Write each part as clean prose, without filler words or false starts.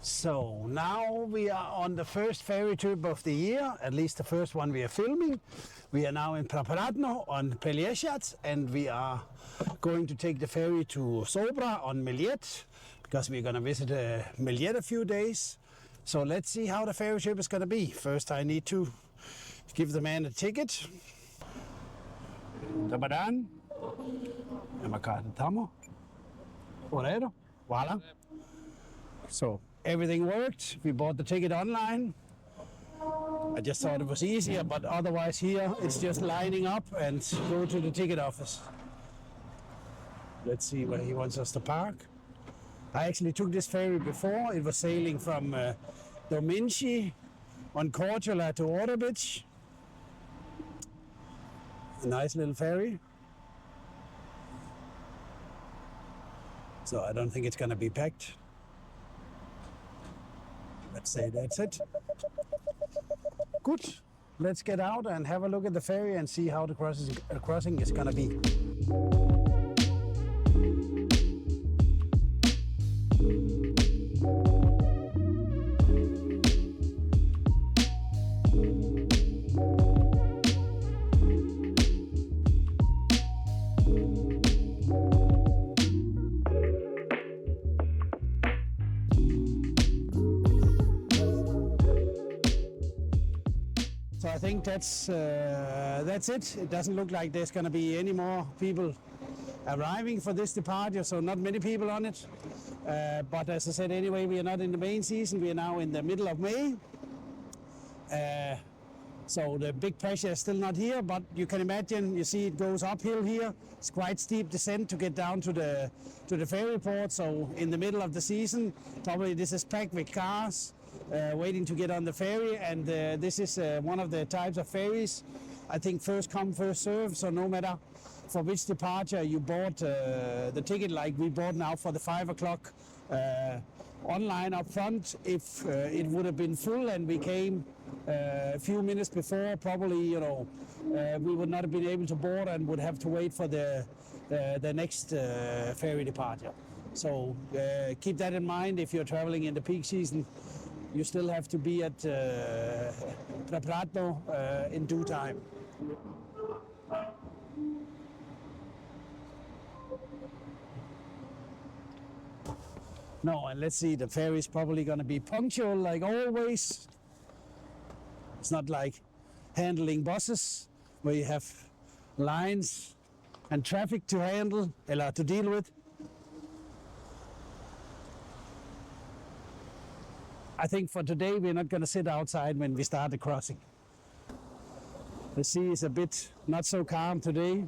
So now we are on the first ferry trip of the year, at least the first one we are filming. We are now in Prapratno on Pelješac, and we are going to take the ferry to Sobra on Mljet, because we're going to visit Mljet a few days. So let's see how the ferry trip is going to be. First I need to give the man a ticket. Dobar dan. Nema karten tamo. U redu. Hvala. So everything worked. We bought the ticket online. I just thought it was easier, but otherwise here it's just lining up and go to the ticket office. Let's see where he wants us to park. I actually took this ferry before. It was sailing from Dominci on Croatia to Orbit. A nice little ferry. So I don't think it's going to be packed. Let's say that's it. Good. Let's get out and have a look at the ferry and see how the crossing is going to be. So I think that's it. It doesn't look like there's going to be any more people arriving for this departure, so not many people on it. But as I said, anyway, we are not in the main season. We are now in the middle of May. So the big pressure is still not here, but you can imagine, you see it goes uphill here. It's quite steep descent to get down to the ferry port. So in the middle of the season, probably this is packed with cars waiting to get on the ferry, and this is one of the types of ferries. I think first come, first serve, so no matter for which departure you bought the ticket, like we bought now for the 5 o'clock online up front, if it would have been full and we came a few minutes before, probably, we would not have been able to board and would have to wait for the next ferry departure. So keep that in mind if you're traveling in the peak season. You still have to be at Prapratno in due time. No, and let's see, the ferry is probably going to be punctual like always. It's not like handling buses where you have lines and traffic to handle, or to deal with. I think for today we're not going to sit outside when we start the crossing. The sea is a bit not so calm today.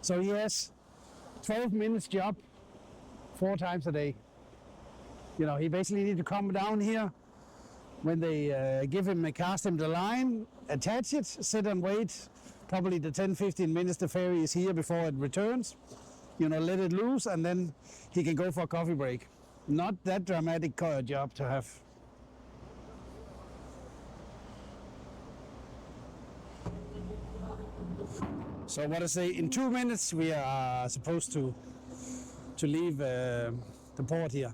So he has 12 minutes job 4 times a day. He basically needs to come down here when they cast him the line, attach it, sit and wait. Probably the 10-15 minutes the ferry is here before it returns. Let it loose, and then he can go for a coffee break. Not that dramatic job to have. So what I say, in 2 minutes we are supposed to leave the port here.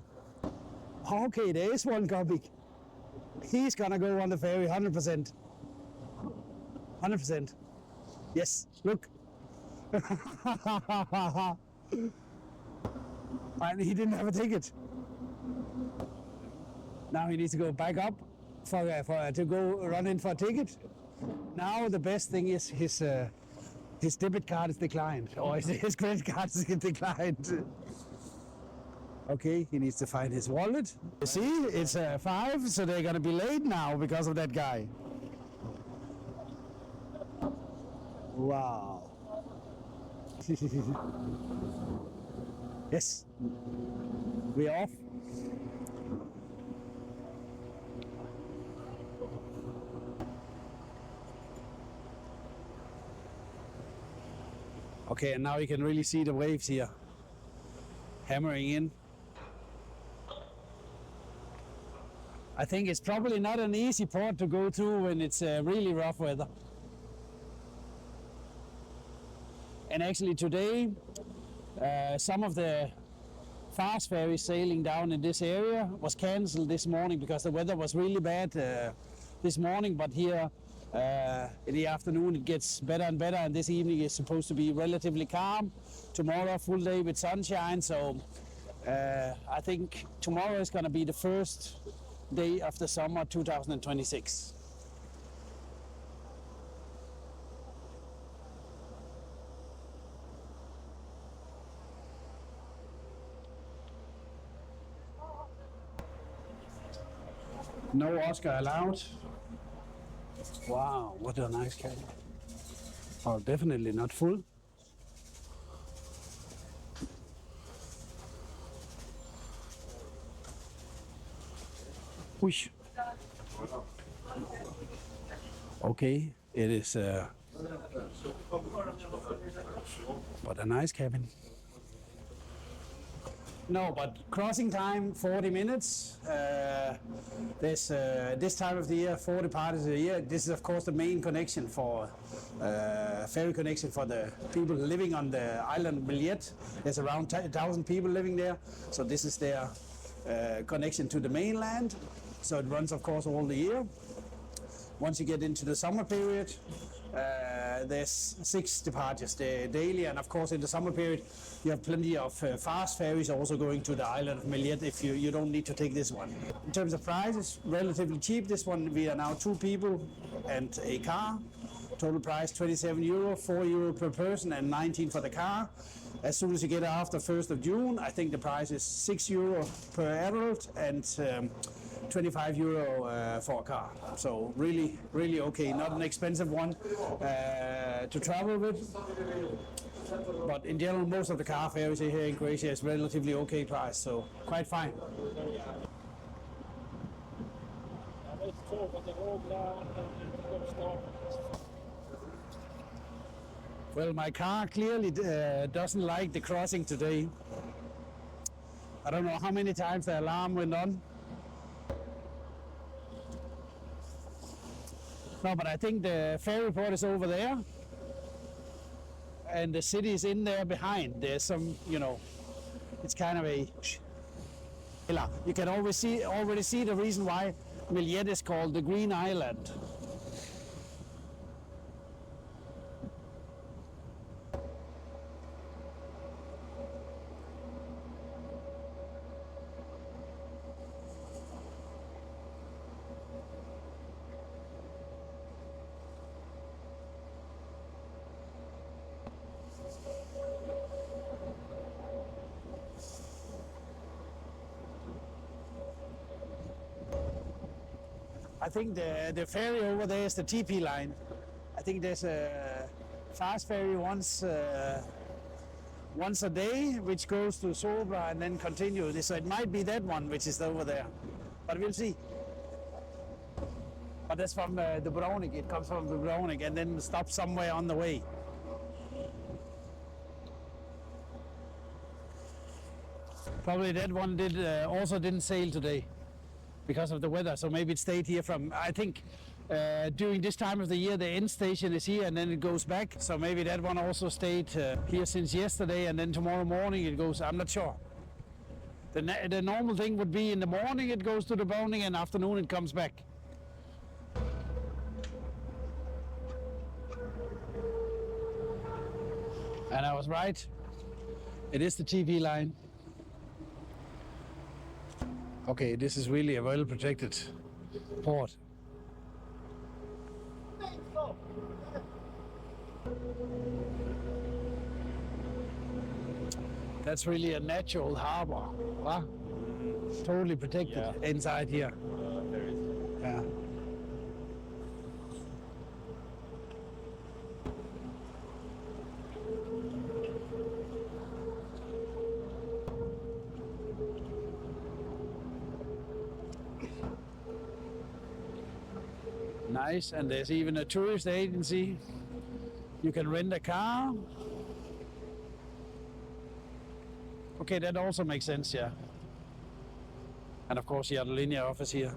Okay, there is one copy. He's gonna go on the ferry 100%. 100%. Yes, look. And he didn't have a ticket. Now he needs to go back up to go run in for a ticket. Now the best thing is his debit card is declined, or his credit card is declined. Okay, he needs to find his wallet. You see, it's 5, so they're gonna be late now because of that guy. Wow. Yes, we're off. Okay, and now you can really see the waves here hammering in. I think it's probably not an easy port to go to when it's really rough weather. And actually today, some of the fast ferries sailing down in this area was cancelled this morning because the weather was really bad this morning. But here in the afternoon it gets better and better, and this evening is supposed to be relatively calm. Tomorrow full day with sunshine, so I think tomorrow is going to be the first day of the summer 2026. No Oscar allowed. Wow, what a nice cabin. Oh, definitely not full. Whoosh. Okay, it is but a nice cabin. No, but crossing time 40 minutes. There's this time of the year 40 parties a year. This is of course the main connection for ferry connection for the people living on the island Mljet. There's around 1,000 people living there, so this is their connection to the mainland. So it runs of course all the year. Once you get into the summer period, there's 6 departures daily, and of course in the summer period you have plenty of fast ferries also going to the island of Mljet if you don't need to take this one. In terms of price, it's relatively cheap. This one we are now 2 people and a car. Total price 27 euro, 4 euro per person and 19 for the car. As soon as you get after 1st of June, I think the price is 6 euro per adult and 25 euro for a car. So really, really okay. Not an expensive one to travel with. But in general, most of the car ferries here in Croatia is relatively okay price, so quite fine. Well, my car clearly doesn't like the crossing today. I don't know how many times the alarm went on. No, but I think the ferry port is over there. And the city is in there behind. There's some, it's kind of a... You can already see the reason why Mljet is called the Green Island. I think the ferry over there is the TP line. I think there's a fast ferry once a day, which goes to Sobra and then continues. So it might be that one which is over there, but we'll see. But that's from Dubrovnik. It comes from Dubrovnik and then stops somewhere on the way. Probably that one also didn't sail today because of the weather, so maybe it stayed here from, I think during this time of the year the end station is here and then it goes back, so maybe that one also stayed here since yesterday and then tomorrow morning it goes, I'm not sure. The normal thing would be in the morning it goes to the Dubrovnik and afternoon it comes back. And I was right, it is the TV line. Okay, this is really a well-protected port. That's really a natural harbor, huh? Totally protected inside here. Yeah. Nice, and there's even a tourist agency. You can rent a car. Okay, that also makes sense, yeah. And of course, Jadrolinija office here.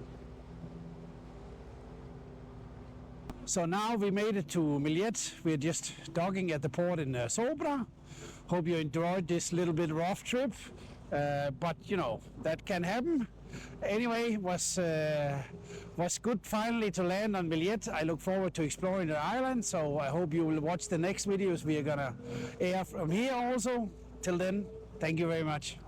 So now we made it to Mljet. We're just docking at the port in Sobra. Hope you enjoyed this little bit rough trip, but you know, that can happen. Anyway, was good finally to land on Mljet. I look forward to exploring the island, so I hope you will watch the next videos we are gonna air from here also. Till then, thank you very much.